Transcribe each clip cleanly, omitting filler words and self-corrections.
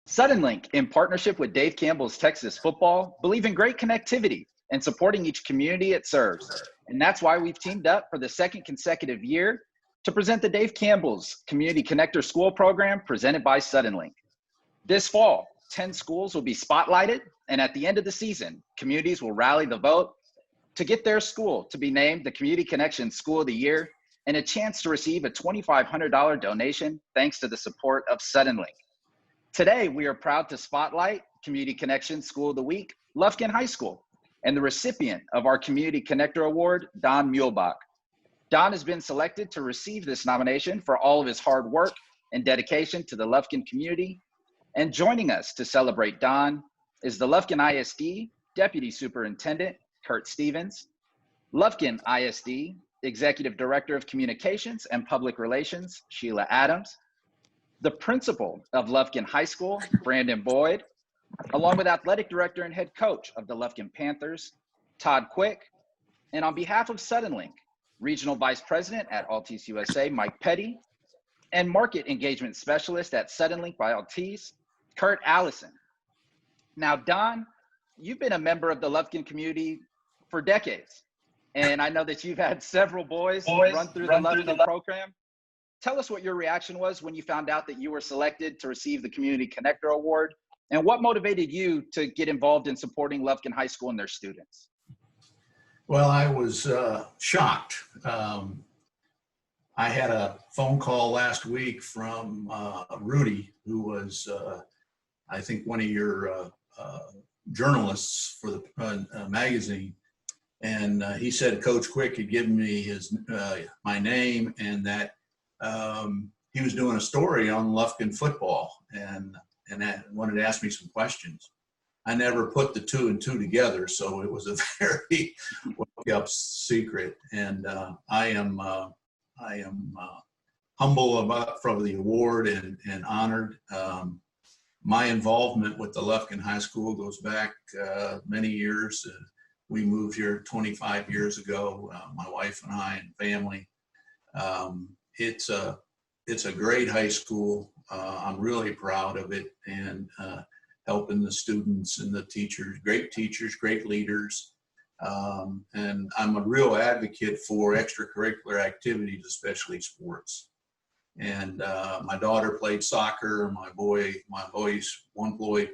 Suddenlink, in partnership with Dave Campbell's Texas Football, believe in great connectivity and supporting each community it serves. And that's why we've teamed up for the second consecutive year to present the Dave Campbell's Community Connector School Program presented by Suddenlink. This fall, 10 schools will be spotlighted, and at the end of the season, communities will rally the vote to get their school to be named the Community Connection School of the Year and a chance to receive a $2,500 donation thanks to the support of Suddenlink. Today, we are proud to spotlight Community Connection School of the Week, Lufkin High School, and the recipient of our Community Connector Award, Don Muhlbach. Don has been selected to receive this nomination for all of his hard work and dedication to the Lufkin community. And joining us to celebrate Don is the Lufkin ISD Deputy Superintendent, Kurt Stevens, Lufkin ISD Executive Director of Communications and Public Relations, Sheila Adams, the principal of Lufkin High School, Brandon Boyd, along with athletic director and head coach of the Lufkin Panthers, Todd Quick, and on behalf of Suddenlink, regional vice president at Altice USA, Mike Petty, and market engagement specialist at Suddenlink by Altice, Kurt Allison. Now, Don, you've been a member of the Lufkin community for decades, and I know that you've had several boys run through the Lufkin program. Tell us what your reaction was when you found out that you were selected to receive the Community Connector Award, and what motivated you to get involved in supporting Lufkin High School and their students? Well, I was shocked. I had a phone call last week from Rudy, who was, I think, one of your journalists for the magazine. And he said Coach Quick had given me his my name, and that he was doing a story on Lufkin football, and wanted to ask me some questions. I never put the two and two together, so it was a very well-kept secret. And I am humble for the award and honored. My involvement with the Lufkin High School goes back many years. We moved here 25 years ago, my wife and I and family. It's a great high school. I'm really proud of it, and helping the students and the teachers, great leaders. And I'm a real advocate for extracurricular activities, especially sports. And my daughter played soccer. One boy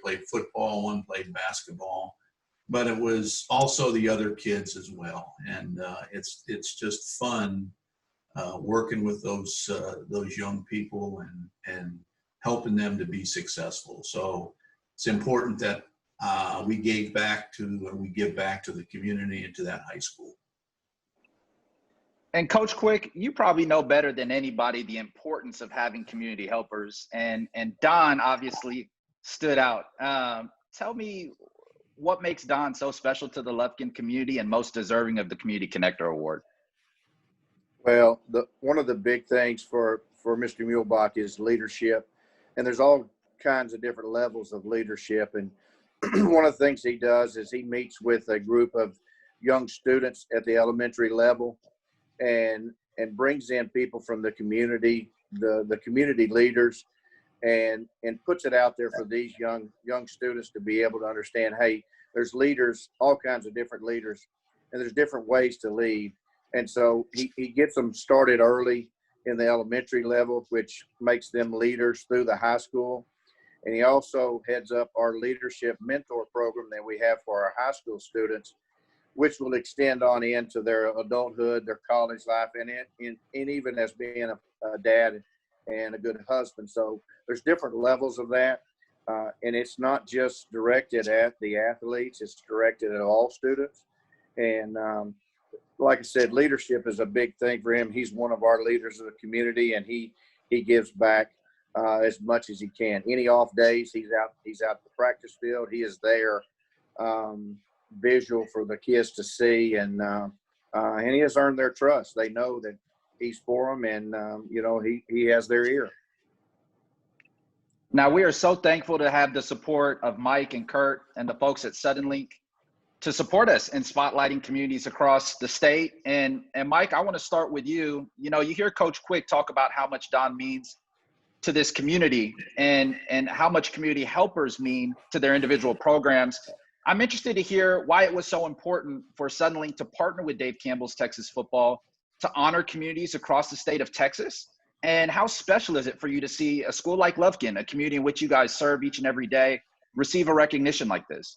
played football, one played basketball, but it was also the other kids as well. And it's just fun working with those young people and helping them to be successful. So it's important that we give back to the community and to that high school. And Coach Quick, you probably know better than anybody the importance of having community helpers, and Don obviously stood out. Tell me what makes Don so special to the Lufkin community and most deserving of the Community Connector Award. Well, one of the big things for Mr. Muhlbach is leadership, and there's all kinds of different levels of leadership. And one of the things he does is he meets with a group of young students at the elementary level and brings in people from the community, the community leaders, and puts it out there for these young students to be able to understand, hey, there's leaders, all kinds of different leaders, and there's different ways to lead. And so he gets them started early in the elementary level, which makes them leaders through the high school. And he also heads up our leadership mentor program that we have for our high school students, which will extend on into their adulthood, their college life, and even as being a dad and a good husband. So there's different levels of that. And it's not just directed at the athletes, it's directed at all students. And like I said, leadership is a big thing for him. He's one of our leaders of the community, and he gives back as much as he can. Any off days, he's out at the practice field. He is there, visual for the kids to see, and he has earned their trust. They know that he's for them, and he has their ear. Now, we are so thankful to have the support of Mike and Kurt and the folks at Suddenlink to support us in spotlighting communities across the state. And Mike, I want to start with you. You know, you hear Coach Quick talk about how much Don means to this community and how much community helpers mean to their individual programs. I'm interested to hear why it was so important for Suddenlink to partner with Dave Campbell's Texas Football to honor communities across the state of Texas. And how special is it for you to see a school like Lufkin, a community in which you guys serve each and every day, receive a recognition like this?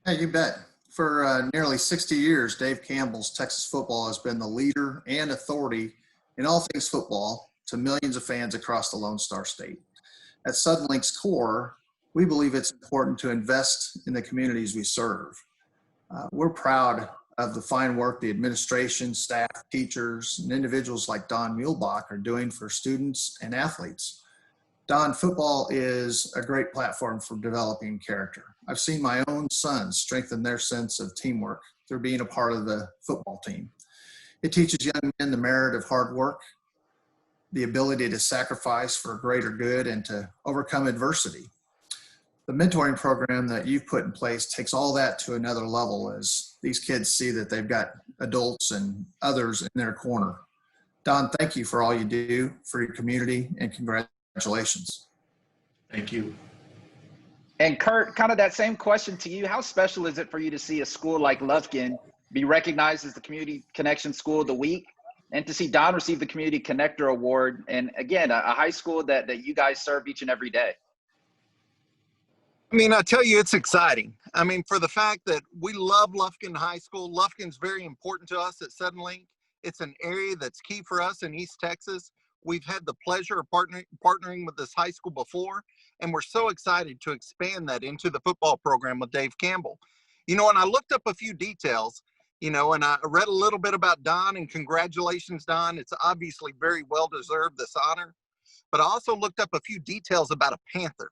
Hey, you bet. For nearly 60 years, Dave Campbell's Texas Football has been the leader and authority in all things football to millions of fans across the Lone Star State. At Suddenlink's core, we believe it's important to invest in the communities we serve. We're proud of the fine work the administration, staff, teachers, and individuals like Don Muhlbach are doing for students and athletes. Don, football is a great platform for developing character. I've seen my own sons strengthen their sense of teamwork through being a part of the football team. It teaches young men the merit of hard work, the ability to sacrifice for a greater good, and to overcome adversity. The mentoring program that you've put in place takes all that to another level as these kids see that they've got adults and others in their corner. Don, thank you for all you do for your community, and congratulations. Thank you. And Kurt, kind of that same question to you. How special is it for you to see a school like Lufkin be recognized as the Community Connection School of the Week, and to see Don receive the Community Connector Award, and again, a high school that you guys serve each and every day? I mean, I tell you, it's exciting. I mean, for the fact that we love Lufkin High School. Lufkin's very important to us at Suddenlink. It's an area that's key for us in East Texas. We've had the pleasure of partnering with this high school before, and we're so excited to expand that into the football program with Dave Campbell. You know, and I looked up a few details, you know, and I read a little bit about Don, and congratulations, Don. It's obviously very well-deserved, this honor. But I also looked up a few details about a Panther.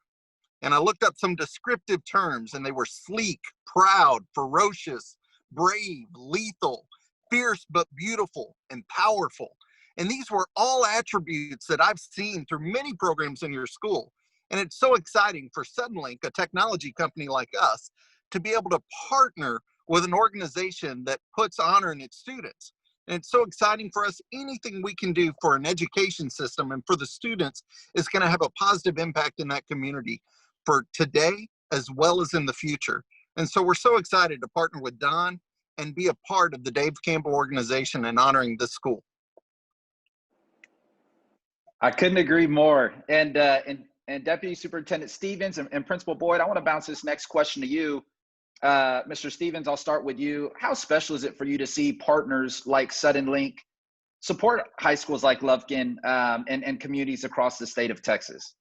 And I looked up some descriptive terms, and they were sleek, proud, ferocious, brave, lethal, fierce but beautiful, and powerful. And these were all attributes that I've seen through many programs in your school. And it's so exciting for Suddenlink, a technology company like us, to be able to partner with an organization that puts honor in its students. And it's so exciting for us. Anything we can do for an education system and for the students is going to have a positive impact in that community for today as well as in the future. And so we're so excited to partner with Don and be a part of the Dave Campbell organization and honoring this school. I couldn't agree more. And Deputy Superintendent Stevens and Principal Boyd, I want to bounce this next question to you. Mr. Stevens, I'll start with you. How special is it for you to see partners like Suddenlink support high schools like Lufkin and communities across the state of Texas?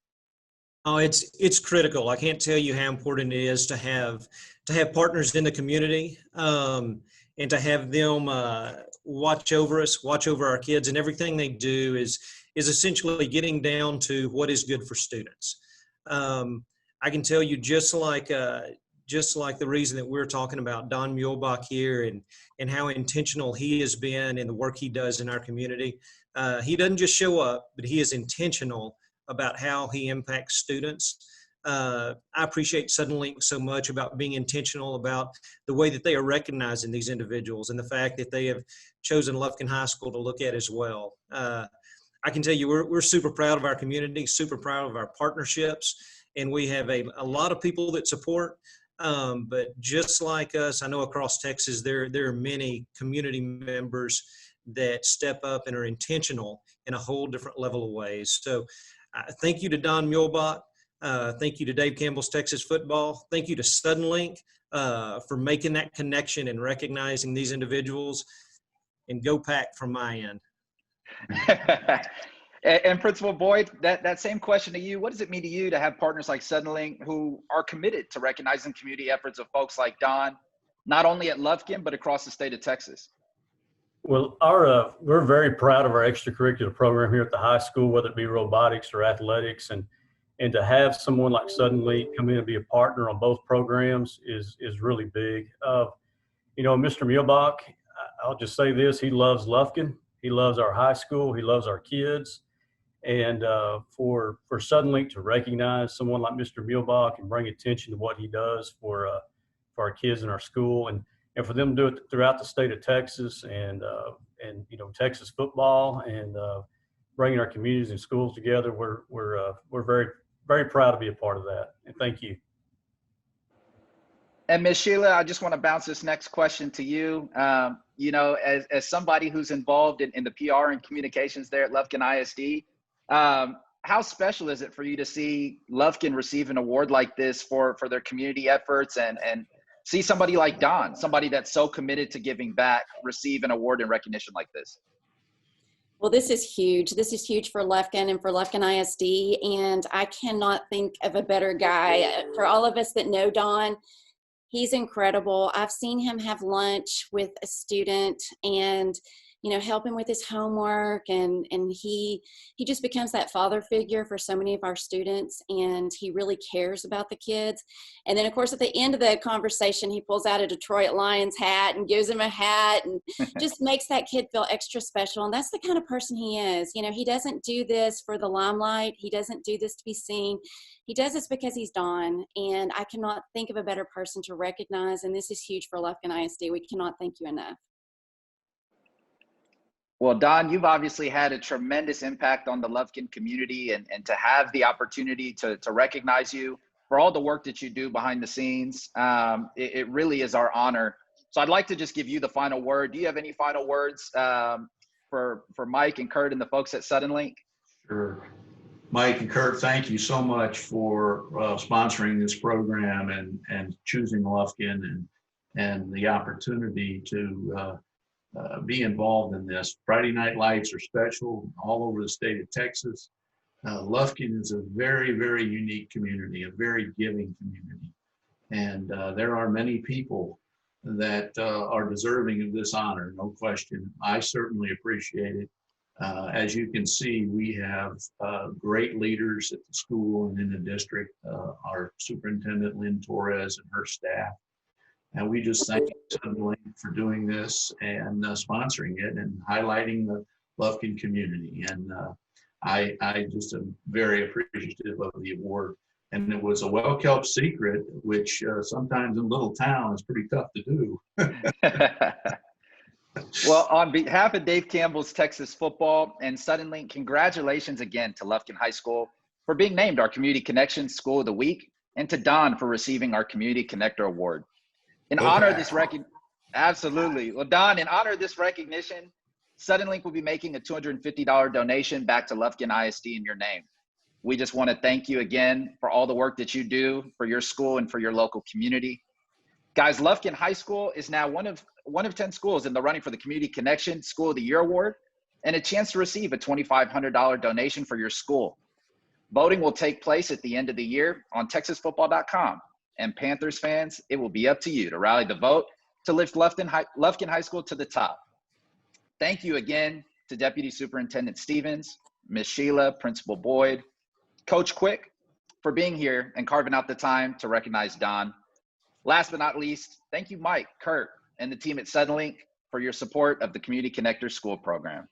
Oh, it's critical. I can't tell you how important it is to have partners in the community, and to have them watch over us, watch over our kids, and everything they do is essentially getting down to what is good for students. I can tell you, just like the reason that we're talking about Don Muhlbach here and how intentional he has been in the work he does in our community. He doesn't just show up, but he is intentional about how he impacts students. I appreciate Suddenlink so much about being intentional about the way that they are recognizing these individuals and the fact that they have chosen Lufkin High School to look at as well. I can tell you we're super proud of our community, super proud of our partnerships, and we have a lot of people that support. But just like us, I know across Texas there are many community members that step up and are intentional in a whole different level of ways. So thank you to Don Muhlbach. Thank you to Dave Campbell's Texas Football. Thank you to Suddenlink for making that connection and recognizing these individuals. And go Pack from my end. And Principal Boyd, that same question to you. What does it mean to you to have partners like Suddenlink who are committed to recognizing community efforts of folks like Don, not only at Lufkin, but across the state of Texas? Well, we're very proud of our extracurricular program here at the high school, whether it be robotics or athletics, and to have someone like Suddenlink come in and be a partner on both programs is really big. You know, Mr. Muhlbach, I'll just say this: he loves Lufkin, he loves our high school, he loves our kids, and for Suddenlink to recognize someone like Mr. Muhlbach and bring attention to what he does for our kids in our school, and for them to do it throughout the state of Texas, and you know, Texas football, and bringing our communities and schools together. We're very, very proud to be a part of that. And thank you. And Ms. Sheila, I just want to bounce this next question to you. You know, as somebody who's involved in the PR and communications there at Lufkin ISD, how special is it for you to see Lufkin receive an award like this for their community efforts, and see somebody like Don, somebody that's so committed to giving back, receive an award and recognition like this? Well, this is huge. This is huge for Lufkin and for Lufkin ISD, and I cannot think of a better guy. For all of us that know Don, he's incredible. I've seen him have lunch with a student and, you know, help him with his homework, and he just becomes that father figure for so many of our students, and he really cares about the kids. And then of course at the end of the conversation, he pulls out a Detroit Lions hat and gives him a hat and just makes that kid feel extra special. And that's the kind of person he is. You know, he doesn't do this for the limelight. He doesn't do this to be seen. He does this because he's Don, and I cannot think of a better person to recognize. And this is huge for Lufkin ISD. We cannot thank you enough. Well, Don, you've obviously had a tremendous impact on the Lufkin community, and to have the opportunity to recognize you for all the work that you do behind the scenes, it really is our honor. So I'd like to just give you the final word. Do you have any final words for Mike and Kurt and the folks at Suddenlink? Sure. Mike and Kurt, thank you so much for sponsoring this program and choosing Lufkin and the opportunity to be involved in this. Friday Night Lights are special all over the state of Texas. Lufkin is a very, very unique community, a very giving community. And there are many people that are deserving of this honor, no question. I certainly appreciate it. As you can see, we have great leaders at the school and in the district, our superintendent, Lynn Torres, and her staff. And we just thank Suddenlink for doing this and sponsoring it and highlighting the Lufkin community. And I just am very appreciative of the award. And it was a well-kept secret, which sometimes in little town is pretty tough to do. Well, on behalf of Dave Campbell's Texas Football and Suddenlink, congratulations again to Lufkin High School for being named our Community Connections School of the Week, and to Don for receiving our Community Connector Award. In honor of this absolutely. Well, Don, in honor of this recognition, Suddenlink will be making a $250 donation back to Lufkin ISD in your name. We just want to thank you again for all the work that you do for your school and for your local community. Guys, Lufkin High School is now one of 10 schools in the running for the Community Connection School of the Year Award, and a chance to receive a $2,500 donation for your school. Voting will take place at the end of the year on TexasFootball.com. And Panthers fans, it will be up to you to rally the vote to lift Lufkin High School to the top. Thank you again to Deputy Superintendent Stevens, Ms. Sheila, Principal Boyd, Coach Quick for being here and carving out the time to recognize Don. Last but not least, thank you, Mike, Kurt, and the team at Suddenlink for your support of the Community Connector School program.